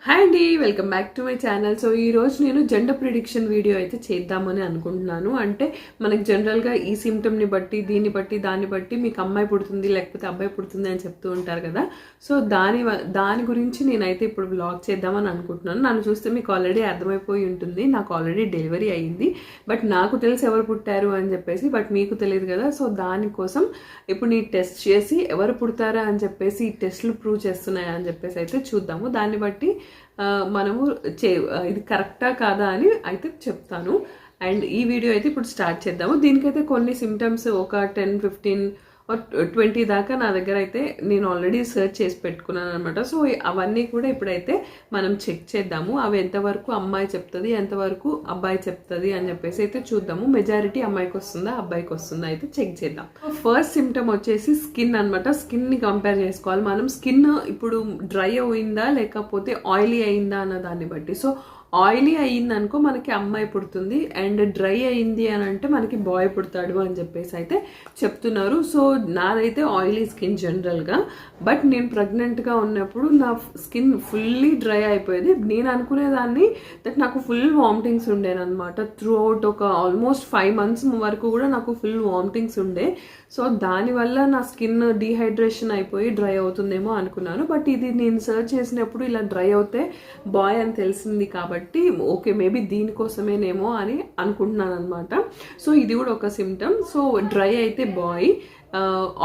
Hi అండి, welcome back to my channel. So ఈరోజు నేను జెండర్ ప్రిడిక్షన్ వీడియో అయితే చేద్దామని అనుకుంటున్నాను. అంటే మనకి జనరల్గా ఈ సిమ్టమ్ని బట్టి దీన్ని బట్టి దాన్ని బట్టి మీకు అమ్మాయి పుడుతుంది లేకపోతే అబ్బాయి పుడుతుంది అని చెప్తూ ఉంటారు కదా. సో దాని గురించి నేనైతే ఇప్పుడు వ్లాగ్ చేద్దామని అనుకుంటున్నాను. నన్ను చూస్తే మీకు ఆల్రెడీ అర్థమైపోయి ఉంటుంది, నాకు ఆల్రెడీ డెలివరీ అయ్యింది. బట్ నాకు తెలిసి ఎవరు పుట్టారు అని చెప్పేసి, బట్ మీకు తెలియదు కదా. సో దానికోసం ఇప్పుడు నీ టెస్ట్ చేసి ఎవరు పుడతారా అని చెప్పేసి ఈ టెస్ట్లు ప్రూవ్ చేస్తున్నాయా అని చెప్పేసి అయితే చూద్దాము. దాన్ని బట్టి మనము ఇది కరెక్టా కాదా అని అయితే చెప్తాను. అండ్ ఈ వీడియో అయితే ఇప్పుడు స్టార్ట్ చేద్దాము. దీనికైతే కొన్ని సిమ్టమ్స్ ఒక 10-15 ఆర్ 20 దాకా నా దగ్గర అయితే నేను ఆల్రెడీ సర్చ్ చేసి పెట్టుకున్నాను అనమాట. సో అవన్నీ కూడా ఇప్పుడైతే మనం చెక్ చేద్దాము. అవి ఎంతవరకు అమ్మాయి చెప్తుంది, ఎంతవరకు అబ్బాయి చెప్తుంది అని చెప్పేసి అయితే చూద్దాము. మెజారిటీ అమ్మాయికి వస్తుందా అబ్బాయికి వస్తుందా అయితే చెక్ చేద్దాం. ఫస్ట్ సిమ్టమ్ వచ్చేసి స్కిన్ అనమాట. స్కిన్ని కంపేర్ చేసుకోవాలి మనం. స్కిన్ ఇప్పుడు డ్రై అయిందా లేకపోతే ఆయిలీ అయిందా అన్న దాన్ని బట్టి. సో ఆయిలీ అయ్యింది అనుకో మనకి అమ్మాయి పుడుతుంది, అండ్ డ్రై అయింది అని అంటే మనకి బాయ్ పుడతాడు అని చెప్పేసి అయితే చెప్తున్నారు. సో నాదైతే ఆయిలీ స్కిన్ జనరల్గా, బట్ నేను ప్రెగ్నెంట్గా ఉన్నప్పుడు నా స్కిన్ ఫుల్లీ డ్రై అయిపోయేది. నేను అనుకునేదాన్ని దట్ నాకు ఫుల్ వామిటింగ్స్ ఉండేనమాట. త్రూ అవుట్ ఒక ఆల్మోస్ట్ 5 months వరకు కూడా నాకు ఫుల్ వామిటింగ్స్ ఉండే. సో దానివల్ల నా స్కిన్ డీహైడ్రేషన్ అయిపోయి డ్రై అవుతుందేమో అనుకున్నాను. బట్ ఇది నేను సర్చ్ చేసినప్పుడు ఇలా డ్రై అవుతే బాయ్ అని తెలిసింది కాబట్టి ఓకే, మేబీ దీనికోసమేనేమో అని అనుకుంటున్నాను అనమాట. సో ఇది కూడా ఒక సిమ్టమ్. సో డ్రై అయితే బాయ్,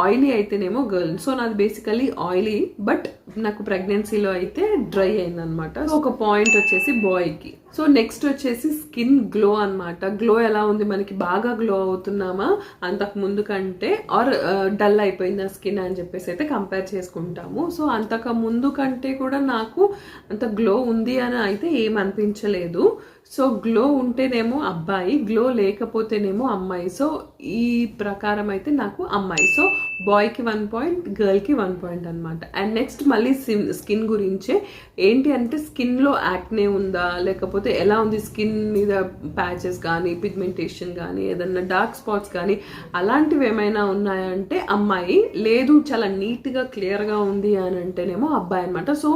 ఆయిలీ అయితేనేమో గర్ల్. సో నాది బేసికలీ ఆయిలీ, బట్ నాకు ప్రెగ్నెన్సీలో అయితే డ్రై అయిందనమాట. సో ఒక పాయింట్ వచ్చేసి బాయ్కి. సో నెక్స్ట్ వచ్చేసి స్కిన్ గ్లో అనమాట. గ్లో ఎలా ఉంది, మనకి బాగా గ్లో అవుతున్నామా అంతకు ముందు కంటే, ఆర్ డల్ అయిపోయింది ఆ స్కిన్ అని చెప్పేసి అయితే కంపేర్ చేసుకుంటాము. సో అంతకు ముందు కంటే కూడా నాకు అంత గ్లో ఉంది అని అయితే ఏం అనిపించలేదు. సో గ్లో ఉంటేనేమో అబ్బాయి, గ్లో లేకపోతేనేమో అమ్మాయి. సో ఈ ప్రకారం అయితే నాకు అమ్మాయి. సో బాయ్కి 1 point, గర్ల్కి 1 point అనమాట. అండ్ నెక్స్ట్ మళ్ళీ స్కిన్ గురించే. ఏంటి అంటే స్కిన్లో యాక్నే ఉందా లేకపోతే ఎలా ఉంది, స్కిన్ మీద ప్యాచెస్ కానీ పిగ్మెంటేషన్ కానీ ఏదన్నా డార్క్ స్పాట్స్ కానీ అలాంటివి ఏమైనా ఉన్నాయంటే అమ్మాయి. లేదు చాలా నీట్గా క్లియర్గా ఉంది అని అంటేనేమో అబ్బాయి అనమాట. సో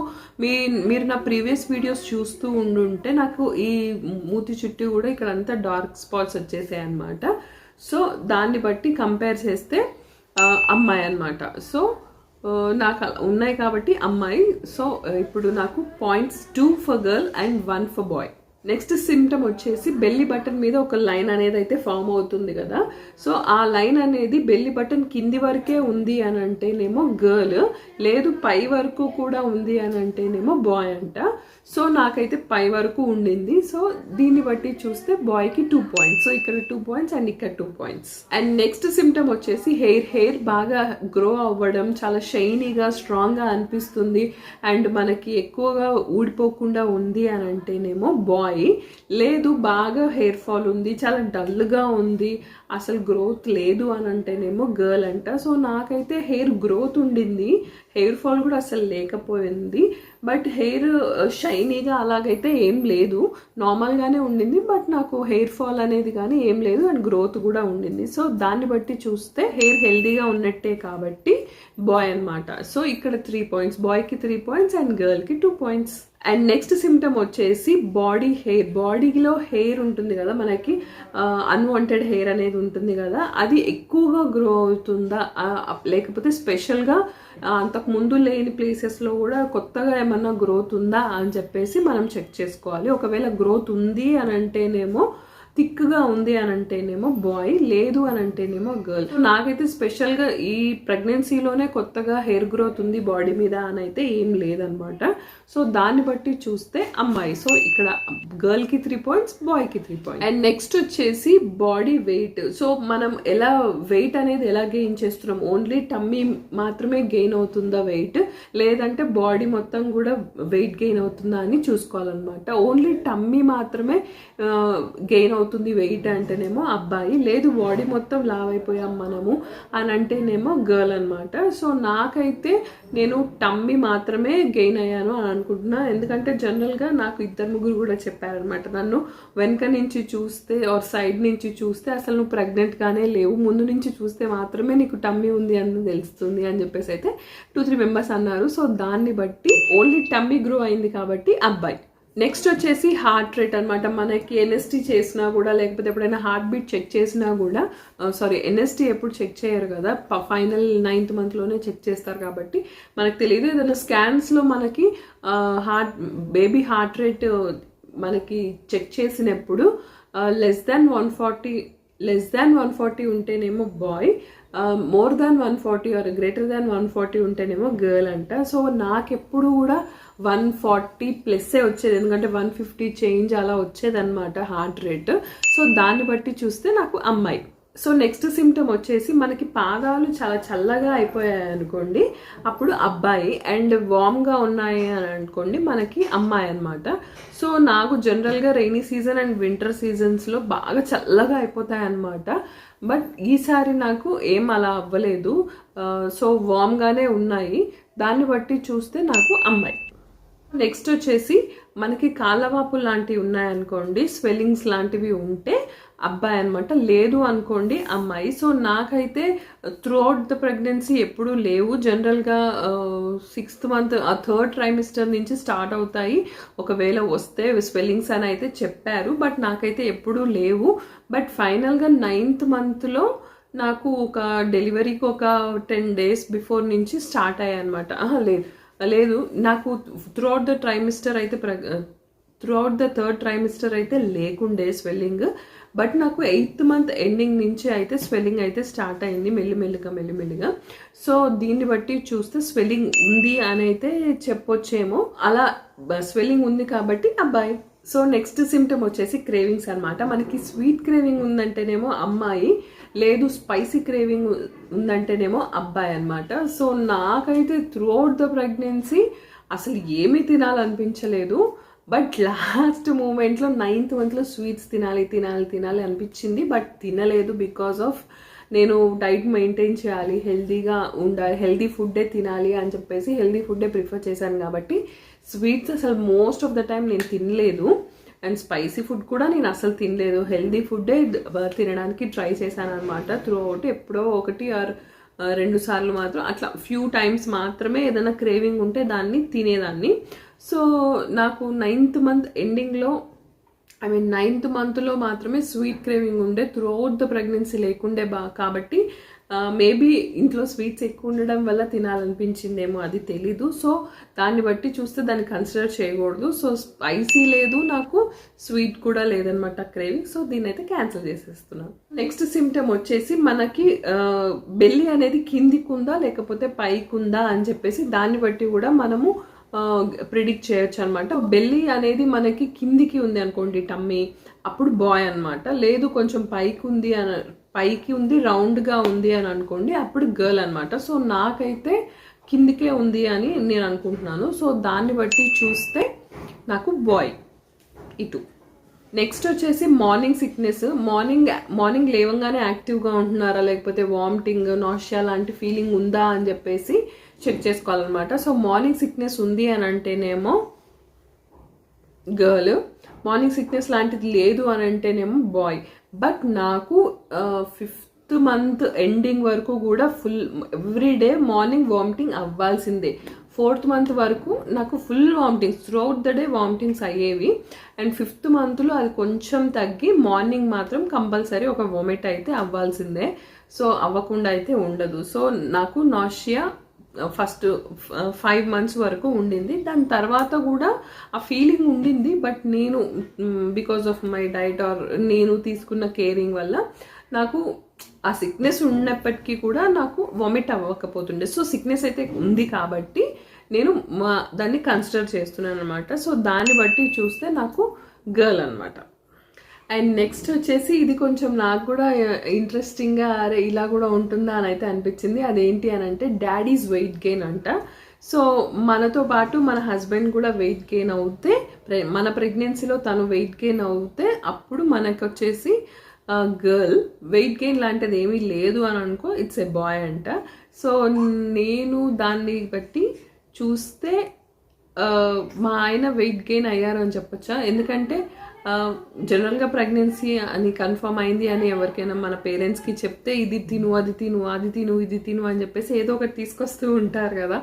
మీరు నా ప్రీవియస్ వీడియోస్ చూస్తూ ఉండుంటే నాకు ఈ మూతి చుట్టూ కూడా ఇక్కడ అంతా డార్క్ స్పాట్స్ వచ్చేసాయి అనమాట. సో దాన్ని బట్టి కంపేర్ చేస్తే అమ్మాయి అనమాట. సో నాకు ఉన్నాయి కాబట్టి అమ్మాయి. సో ఇప్పుడు నాకు points 2 for girl and 1 for boy. Next symptom వచ్చేసి బెల్లీ బటన్ మీద ఒక లైన్ అనేది అయితే ఫామ్ అవుతుంది కదా. సో ఆ లైన్ అనేది బెల్లీ బటన్ కింది వరకే ఉంది అని అంటేనేమో గర్ల్, లేదు పై వరకు కూడా ఉంది అని అంటేనేమో బాయ్ అంట. సో నాకైతే పై వరకు ఉండింది. సో దీన్ని బట్టి చూస్తే బాయ్కి 2 points. సో ఇక్కడ 2 points అండ్ ఇక్కడ 2 points. అండ్ నెక్స్ట్ సిమ్టమ్ వచ్చేసి హెయిర్ బాగా గ్రో అవ్వడం, చాలా షైనీగా స్ట్రాంగ్గా అనిపిస్తుంది, అండ్ మనకి ఎక్కువగా ఊడిపోకుండా ఉంది అని అంటేనేమో బాయ్. లేదు బాగా హెయిర్ ఫాల్ ఉంది, చాలా డల్గా ఉంది, అసలు గ్రోత్ లేదు అని అంటేనేమో గర్ల్ అంట. సో నాకైతే హెయిర్ గ్రోత్ ఉండింది, హెయిర్ ఫాల్ కూడా అసలు లేకపోయింది, బట్ హెయిర్ షైనీగా అలాగైతే ఏం లేదు, నార్మల్గానే ఉండింది. బట్ నాకు హెయిర్ ఫాల్ అనేది కానీ ఏం లేదు, అండ్ గ్రోత్ కూడా ఉండింది. సో దాన్ని బట్టి చూస్తే హెయిర్ హెల్దీగా ఉన్నట్టే కాబట్టి బాయ్ అనమాట. సో ఇక్కడ 3 points, బాయ్కి 3 points అండ్ గర్ల్కి 2 points. అండ్ నెక్స్ట్ సిమ్టమ్ వచ్చేసి బాడీ హెయిర్. బాడీలో హెయిర్ ఉంటుంది కదా మనకి, అన్వాంటెడ్ హెయిర్ అనేది ఉంటుంది కదా, అది ఎక్కువగా గ్రో అవుతుందా లేకపోతే స్పెషల్గా అంతకు ముందు లేని ప్లేసెస్లో కూడా కొత్తగా ఏమన్నా గ్రోత్ ఉందా అని చెప్పేసి మనం చెక్ చేసుకోవాలి. ఒకవేళ గ్రోత్ ఉంది అని అంటేనేమో, థిక్గా ఉంది అని అంటేనేమో బాయ్, లేదు అని అంటేనేమో గర్ల్. నాకైతే స్పెషల్గా ఈ ప్రెగ్నెన్సీలోనే కొత్తగా హెయిర్ గ్రోత్ ఉంది బాడీ మీద అని అయితే ఏం లేదనమాట. సో దాన్ని బట్టి చూస్తే అమ్మాయి. సో ఇక్కడ గర్ల్కి 3 points, బాయ్కి 3 points. అండ్ నెక్స్ట్ వచ్చేసి బాడీ వెయిట్. సో మనం ఎలా వెయిట్ అనేది ఎలా గెయిన్ చేస్తున్నాం, ఓన్లీ టమ్మీ మాత్రమే గెయిన్ అవుతుందా వెయిట్, లేదంటే బాడీ మొత్తం కూడా వెయిట్ గెయిన్ అవుతుందా అని చూసుకోవాలన్నమాట. ఓన్లీ టమ్మీ మాత్రమే గెయిన్ అవుతుంది అవుతుంది వెయిట్ అంటేనేమో అబ్బాయి, లేదు బాడీ మొత్తం లావ్ అయిపోయాం మనము అని అంటేనేమో గర్ల్ అనమాట. సో నాకైతే నేను టమ్మీ మాత్రమే గెయిన్ అయ్యాను అని అనుకుంటున్నా. ఎందుకంటే జనరల్గా నాకు 2-3 కూడా చెప్పారనమాట, నన్ను వెనక నుంచి చూస్తే ఆర్ సైడ్ నుంచి చూస్తే అసలు నువ్వు ప్రెగ్నెంట్గానే లేవు, ముందు నుంచి చూస్తే మాత్రమే నీకు టమ్మీ ఉంది అని తెలుస్తుంది అని చెప్పేసి అయితే 2-3 మెంబర్స్ అన్నారు. సో దాన్ని బట్టి ఓన్లీ టమ్మీ గ్రో అయింది కాబట్టి అబ్బాయి. నెక్స్ట్ వచ్చేసి హార్ట్ రేట్ అనమాట. మనకి ఎన్ఎస్టీ చేసినా కూడా లేకపోతే ఎప్పుడైనా హార్ట్ బీట్ చెక్ చేసినా కూడా, ఎన్ఎస్టీ ఎప్పుడు చెక్ చేయరు కదా, ఫైనల్ 9th మంత్లోనే చెక్ చేస్తారు కాబట్టి మనకు తెలియదు. ఏదైనా స్కాన్స్లో మనకి బేబీ హార్ట్ రేట్ మనకి చెక్ చేసినప్పుడు లెస్ దాన్ 140 ఉంటేనేమో boy, more than 140 or greater than 140 ఉంటేనేమో గర్ల్ అంట. సో నాకెప్పుడు కూడా 140+ వచ్చేది, ఎందుకంటే 150 చేంజ్ అలా వచ్చేదన్నమాట హార్ట్ రేట్. సో దాన్ని బట్టి చూస్తే నాకు అమ్మాయి. సో నెక్స్ట్ సిమ్టమ్ వచ్చేసి మనకి పాదాలు చాలా చల్లగా అయిపోయాయి అనుకోండి, అప్పుడు అబ్బాయి. అండ్ వామ్గా ఉన్నాయి అని అనుకోండి, మనకి అమ్మాయి అనమాట. సో నాకు జనరల్గా రైనీ సీజన్ అండ్ వింటర్ సీజన్స్లో బాగా చల్లగా అయిపోతాయి అన్నమాట. బట్ ఈసారి నాకు ఏం అలా అవ్వలేదు. సో వామ్గానే ఉన్నాయి, దాన్ని బట్టి చూస్తే నాకు అమ్మాయి. నెక్స్ట్ వచ్చేసి మనకి కాళ్ళవాపులు లాంటివి ఉన్నాయనుకోండి, స్వెల్లింగ్స్ లాంటివి ఉంటే అబ్బాయి అనమాట, లేదు అనుకోండి అమ్మాయి. సో నాకైతే త్రూఅవుట్ ద ప్రెగ్నెన్సీ ఎప్పుడూ లేవు. జనరల్గా 6th మంత్ 3rd ట్రైమిస్టర్ నుంచి స్టార్ట్ అవుతాయి, ఒకవేళ వస్తే స్వెల్లింగ్స్ అని అయితే చెప్పారు, బట్ నాకైతే ఎప్పుడూ లేవు. బట్ ఫైనల్గా 9th మంత్లో నాకు ఒక డెలివరీకి ఒక 10 days బిఫోర్ నుంచి స్టార్ట్ అయ్యాయి అనమాట. లేదు నాకు త్రూఅవుట్ ద 3rd ట్రైమిస్టర్ అయితే లేకుండే స్వెల్లింగ్. బట్ నాకు 8th మంత్ ఎండింగ్ నుంచి అయితే స్వెల్లింగ్ అయితే స్టార్ట్ అయింది మెల్లిమెల్లిగా. సో దీన్ని బట్టి చూస్తే స్వెల్లింగ్ ఉంది అని అయితే చెప్పొచ్చేమో. అలా స్వెల్లింగ్ ఉంది కాబట్టి అబ్బాయి. సో నెక్స్ట్ సిమ్టమ్ వచ్చేసి క్రేవింగ్స్ అనమాట. మనకి స్వీట్ క్రేవింగ్ ఉందంటేనేమో అమ్మాయి, లేదు స్పైసీ క్రేవింగ్ ఉందంటేనేమో అబ్బాయి అనమాట. సో నాకైతే త్రూఅవుట్ ద ప్రెగ్నెన్సీ అసలు ఏమీ తినాలనిపించలేదు. బట్ లాస్ట్ మూమెంట్లో 9th మంత్లో స్వీట్స్ తినాలి అనిపించింది, బట్ తినలేదు. బికాస్ ఆఫ్ నేను డైట్ మెయింటైన్ చేయాలి, హెల్తీగా ఉండాలి, హెల్తీ ఫుడ్డే తినాలి అని చెప్పేసి హెల్తీ ఫుడ్డే ప్రిఫర్ చేశాను కాబట్టి స్వీట్స్ అసలు మోస్ట్ ఆఫ్ ద టైం నేను తినలేదు. అండ్ స్పైసీ ఫుడ్ కూడా నేను అసలు తినలేదు, హెల్తీ ఫుడ్డే తినడానికి ట్రై చేశాను అనమాట త్రూఅవుట్. ఎప్పుడో 1 or 2 సార్లు మాత్రం, అట్లా ఫ్యూ టైమ్స్ మాత్రమే ఏదైనా క్రేవింగ్ ఉంటే దాన్ని తినేదాన్ని. సో నాకు 9th మంత్ ఎండింగ్లో 9th మంత్లో మాత్రమే స్వీట్ క్రేవింగ్ ఉండే, త్రూఅవుట్ ద ప్రెగ్నెన్సీ లేకుండే కాబట్టి మేబీ ఇంట్లో స్వీట్స్ ఎక్కువ ఉండడం వల్ల తినాలనిపించిందేమో, అది తెలీదు. సో దాన్ని బట్టి చూస్తే దాన్ని కన్సిడర్ చేయకూడదు. సో స్పైసీ లేదు, నాకు స్వీట్ కూడా లేదనమాట క్రేవింగ్. సో దీన్ని అయితే క్యాన్సిల్ చేసేస్తున్నాను. నెక్స్ట్ సిమ్టమ్ వచ్చేసి మనకి బెల్లి అనేది కిందికి ఉందా లేకపోతే పైకి ఉందా అని చెప్పేసి దాన్ని బట్టి కూడా మనము ప్రిడిక్ట్ చేయొచ్చు అనమాట. బెల్లి అనేది మనకి కిందికి ఉంది అనుకోండి టమ్మీ, అప్పుడు బాయ్ అనమాట. లేదు కొంచెం పైకి ఉంది రౌండ్గా ఉంది అని అనుకోండి, అప్పుడు గర్ల్ అనమాట. సో నాకైతే కిందికే ఉంది అని నేను అనుకుంటున్నాను. సో దాన్ని బట్టి చూస్తే నాకు బాయ్ ఇటు. నెక్స్ట్ వచ్చేసి మార్నింగ్ సిక్నెస్. మార్నింగ్ లేవంగానే యాక్టివ్గా ఉంటున్నారా లేకపోతే వామిటింగ్, నాషియా లాంటి ఫీలింగ్ ఉందా అని చెప్పేసి చెక్ చేసుకోవాలన్నమాట. సో మార్నింగ్ సిక్నెస్ ఉంది అని అంటేనేమో గర్ల్, మార్నింగ్ సిక్నెస్ లాంటిది లేదు అని అంటేనేమో బాయ్. బట్ నాకు 5th మంత్ ఎండింగ్ వరకు కూడా ఎవ్రీడే మార్నింగ్ వామిటింగ్ అవ్వాల్సిందే. 4th మంత్ వరకు నాకు full vomitings, throughout the day vomitings అయ్యేవి. అండ్ 5th మంత్లో అది కొంచెం తగ్గి మార్నింగ్ మాత్రం కంపల్సరీ ఒక వామిట్ అయితే అవ్వాల్సిందే. సో అవ్వకుండా అయితే ఉండదు. సో నాకు నాషియా ఫస్ట్ 5 months వరకు ఉండింది. దాని తర్వాత కూడా ఆ ఫీలింగ్ ఉండింది, బట్ నేను because of my diet are నేను తీసుకున్న కేరింగ్ వల్ల నాకు ఆ సిక్నెస్ ఉన్నప్పటికీ కూడా నాకు వామిట్ అవ్వకపోతుండే. సో సిక్నెస్ అయితే ఉంది కాబట్టి నేను దాన్ని కన్సిడర్ చేస్తున్నాను అనమాట. సో దాన్ని బట్టి చూస్తే నాకు గర్ల్ అనమాట. అండ్ నెక్స్ట్ వచ్చేసి ఇది కొంచెం నాకు కూడా ఇంట్రెస్టింగ్గా అరే ఇలా కూడా ఉంటుందా అని అయితే అనిపించింది. అదేంటి అని అంటే డాడీస్ వెయిట్ గెయిన్ అంట. సో మనతో పాటు మన హస్బెండ్ కూడా వెయిట్ గెయిన్ అవుతే మన ప్రెగ్నెన్సీలో తను వెయిట్ గెయిన్ అవుతే అప్పుడు మనకు వచ్చేసి గర్ల్, వెయిట్ గెయిన్ లాంటిది ఏమీ లేదు అని అనుకో ఇట్స్ ఏ బాయ్ అంట. సో నేను దాన్ని బట్టి చూస్తే మా ఆయన వెయిట్ గెయిన్ అయ్యారు అని చెప్పొచ్చా, ఎందుకంటే జనరల్గా ప్రెగ్నెన్సీ అని కన్ఫర్మ్ అయింది అని ఎవరికైనా మన పేరెంట్స్కి చెప్తే ఇది తిను అది తిను అది తిను ఇది తిను అని చెప్పేసి ఏదో ఒకటి తీసుకొస్తూ ఉంటారు కదా.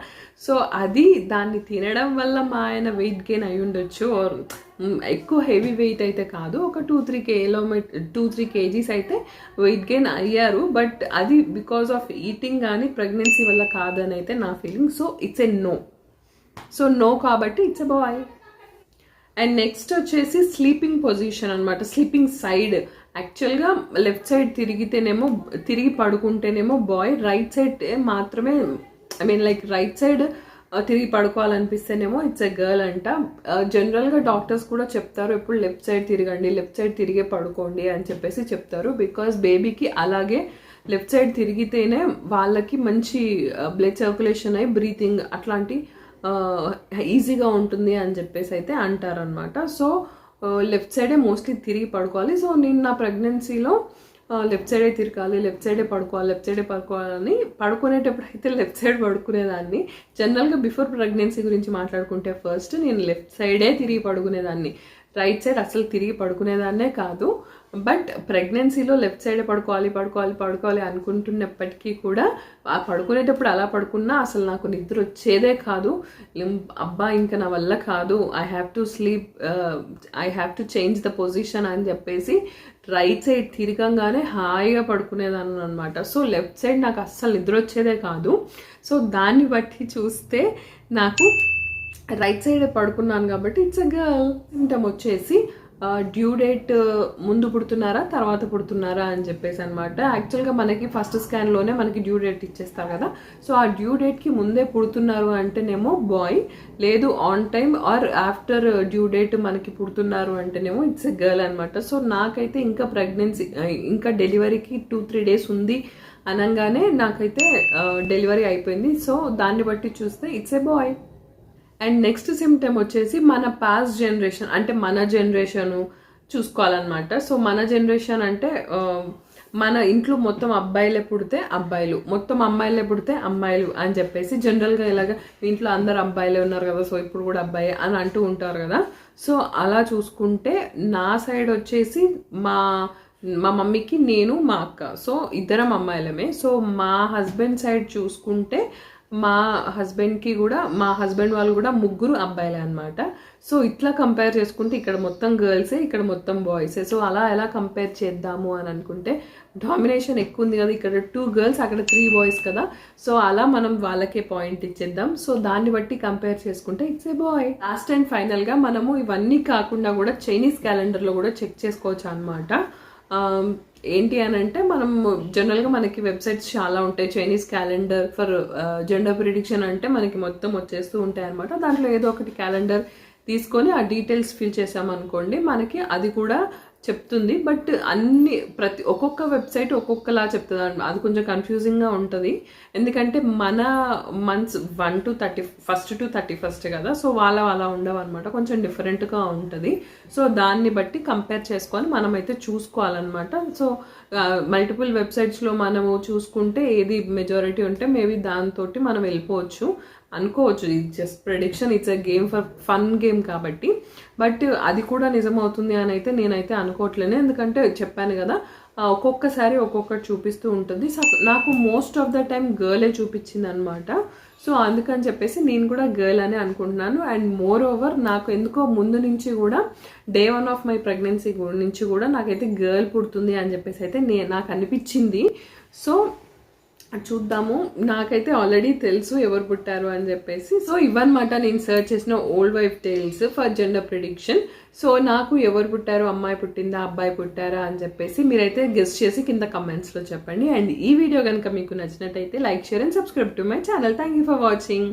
సో అది దాన్ని తినడం వల్ల మా ఆయన వెయిట్ గెయిన్ అయి ఉండొచ్చు. ఎక్కువ హెవీ వెయిట్ అయితే కాదు, ఒక 2-3 kgs అయితే వెయిట్ గెయిన్ అయ్యారు. బట్ అది బికాస్ ఆఫ్ ఈటింగ్ కానీ ప్రెగ్నెన్సీ వల్ల కాదని అయితే నా feeling. So it's a no. So no కాబట్టి it's a boy. And next వచ్చేసి స్లీపింగ్ పొజిషన్ అనమాట, స్లీపింగ్ సైడ్. యాక్చువల్గా లెఫ్ట్ సైడ్ తిరిగి పడుకుంటేనేమో బాయ్, రైట్ సైడ్ మాత్రమే లైక్ రైట్ సైడ్ తిరిగి పడుకోవాలనిపిస్తేనేమో ఇట్స్ ఎ గర్ల్ అంట. జనరల్గా డాక్టర్స్ కూడా చెప్తారు ఎప్పుడు లెఫ్ట్ సైడ్ తిరగండి, లెఫ్ట్ సైడ్ తిరిగే పడుకోండి అని చెప్పేసి చెప్తారు. బికాస్ బేబీకి అలాగే లెఫ్ట్ సైడ్ తిరిగితేనే వాళ్ళకి మంచి బ్లడ్ సర్క్యులేషన్ అయ్యి బ్రీతింగ్ అట్లాంటి ఈజీగా ఉంటుంది అని చెప్పేసి అయితే అంటారనమాట. సో లెఫ్ట్ సైడే మోస్ట్లీ తిరిగి పడుకోవాలి. సో నేను నా ప్రెగ్నెన్సీలో లెఫ్ట్ సైడే తిరగాలి, లెఫ్ట్ సైడే పడుకోవాలని పడుకునేటప్పుడు అయితే లెఫ్ట్ సైడ్ పడుకునేదాన్ని. జనరల్గా బిఫోర్ ప్రెగ్నెన్సీ గురించి మాట్లాడుకుంటే ఫస్ట్ నేను లెఫ్ట్ సైడే తిరిగి పడుకునేదాన్ని, రైట్ సైడ్ అసలు తిరిగి పడుకునేదాన్నే కాదు. బట్ ప్రెగ్నెన్సీలో లెఫ్ట్ సైడే పడుకోవాలి అనుకుంటున్నప్పటికీ కూడా ఆ పడుకునేటప్పుడు అలా పడుకున్నా అసలు నాకు నిద్ర వచ్చేదే కాదు. అబ్బా ఇంకా నా వల్ల కాదు, I have to change the position అని చెప్పేసి రైట్ సైడ్ తిరగంగానే హాయిగా పడుకునేదాన్ని అనమాట. సో లెఫ్ట్ సైడ్ నాకు అస్సలు నిద్ర వచ్చేదే కాదు. సో దాన్ని బట్టి చూస్తే నాకు రైట్ సైడ్ పడుకున్నాను కాబట్టి ఇట్స్ ఎ గర్ల్. సిమ్టమ్ వచ్చేసి డ్యూ డేట్ ముందు పుడుతున్నారా తర్వాత పుడుతున్నారా అని చెప్పేసి అనమాట. యాక్చువల్గా మనకి ఫస్ట్ స్కాన్లోనే మనకి డ్యూ డేట్ ఇచ్చేస్తారు కదా. సో ఆ డ్యూ డేట్కి ముందే పుడుతున్నారు అంటేనేమో బాయ్, లేదు on time or after due date మనకి పుడుతున్నారు అంటేనేమో ఇట్స్ ఎ గర్ల్ అనమాట. సో నాకైతే ఇంకా డెలివరీకి 2-3 days ఉంది అనగానే నాకైతే డెలివరీ అయిపోయింది. సో దాన్ని బట్టి చూస్తే it's a boy. And next symptom వచ్చేసి మన పాస్ట్ జనరేషన్ అంటే మన జనరేషను చూసుకోవాలన్నమాట. సో మన జనరేషన్ అంటే మన ఇంట్లో మొత్తం అబ్బాయిలే పుడితే అబ్బాయిలు, మొత్తం అమ్మాయిలే పుడితే అమ్మాయిలు అని చెప్పేసి జనరల్గా ఇలాగ ఇంట్లో అందరు అబ్బాయిలే ఉన్నారు కదా, సో ఇప్పుడు కూడా అబ్బాయి అని అంటూ ఉంటారు కదా. సో అలా చూసుకుంటే నా సైడ్ వచ్చేసి మా మమ్మీకి నేను మా అక్క, సో ఇద్దరం అమ్మాయిలమే. సో మా హస్బెండ్ సైడ్ చూసుకుంటే మా హస్బెండ్ వాళ్ళు కూడా 3 అబ్బాయిలే అనమాట. సో ఇట్లా కంపేర్ చేసుకుంటే ఇక్కడ మొత్తం గర్ల్సే, ఇక్కడ మొత్తం బాయ్సే. సో అలా ఎలా కంపేర్ చేద్దాము అని అనుకుంటే డామినేషన్ ఎక్కువ ఉంది కదా, ఇక్కడ 2 girls అక్కడ 3 boys కదా. సో అలా మనం వాళ్ళకే పాయింట్ ఇచ్చేద్దాం. సో దాన్ని బట్టి కంపేర్ చేసుకుంటే it's a boy. Last and ఫైనల్గా మనము ఇవన్నీ కాకుండా కూడా చైనీస్ క్యాలెండర్లో కూడా చెక్ చేసుకోవచ్చు అనమాట. ఏంటి అని అంటే మనం జనరల్గా మనకి వెబ్సైట్స్ చాలా ఉంటాయి. Chinese calendar for gender prediction అంటే మనకి మొత్తం వచ్చేస్తూ ఉంటాయి అనమాట. దాంట్లో ఏదో ఒకటి క్యాలెండర్ తీసుకొని ఆ డీటెయిల్స్ ఫిల్ చేసామనుకోండి మనకి అది కూడా చెప్తుంది. బట్ ఒక్కొక్క వెబ్సైట్ ఒక్కొక్కలా చెప్తుంది, అది కొంచెం కన్ఫ్యూజింగ్గా ఉంటుంది. ఎందుకంటే మన మంత్స్ 1 to 31st కదా, సో అలా ఉండవు అనమాట, కొంచెం డిఫరెంట్గా ఉంటుంది. సో దాన్ని బట్టి కంపేర్ చేసుకొని మనమైతే చూసుకోవాలన్నమాట. సో మల్టిపుల్ వెబ్సైట్స్లో మనము చూసుకుంటే ఏది మెజారిటీ ఉంటే మేబీ దాంతో మనం వెళ్ళిపోవచ్చు అనుకోవచ్చు. ఇది just prediction, it's a game for fun game కాబట్టి. బట్ అది కూడా నిజమవుతుంది అని అయితే నేనైతే అనుకోవట్లేను. ఎందుకంటే చెప్పాను కదా, ఒక్కొక్కసారి ఒక్కొక్కటి చూపిస్తూ ఉంటుంది. నాకు మోస్ట్ ఆఫ్ ద టైం గర్లే చూపించింది అనమాట. సో అందుకని చెప్పేసి నేను కూడా గర్ల్ అని అనుకుంటున్నాను. అండ్ మోర్ ఓవర్ నాకు ఎందుకో ముందు నుంచి కూడా day 1 of my pregnancy నుంచి కూడా నాకైతే గర్ల్ పుడుతుంది అని చెప్పేసి అయితే నాకు అనిపించింది. సో చూద్దాము, నాకైతే ఆల్రెడీ తెలుసు ఎవరు పుట్టారు అని చెప్పేసి. సో ఇవన్నమాట నేను సర్చ్ చేసిన old wife tales for gender prediction. So నాకు ఎవరు పుట్టారు, అమ్మాయి పుట్టిందా అబ్బాయి పుట్టారా అని చెప్పేసి మీరైతే గెస్ చేసి కింద కమెంట్స్లో చెప్పండి. అండ్ ఈ వీడియో కనుక మీకు నచ్చినట్టయితే like, share and subscribe to my channel. Thank you for watching.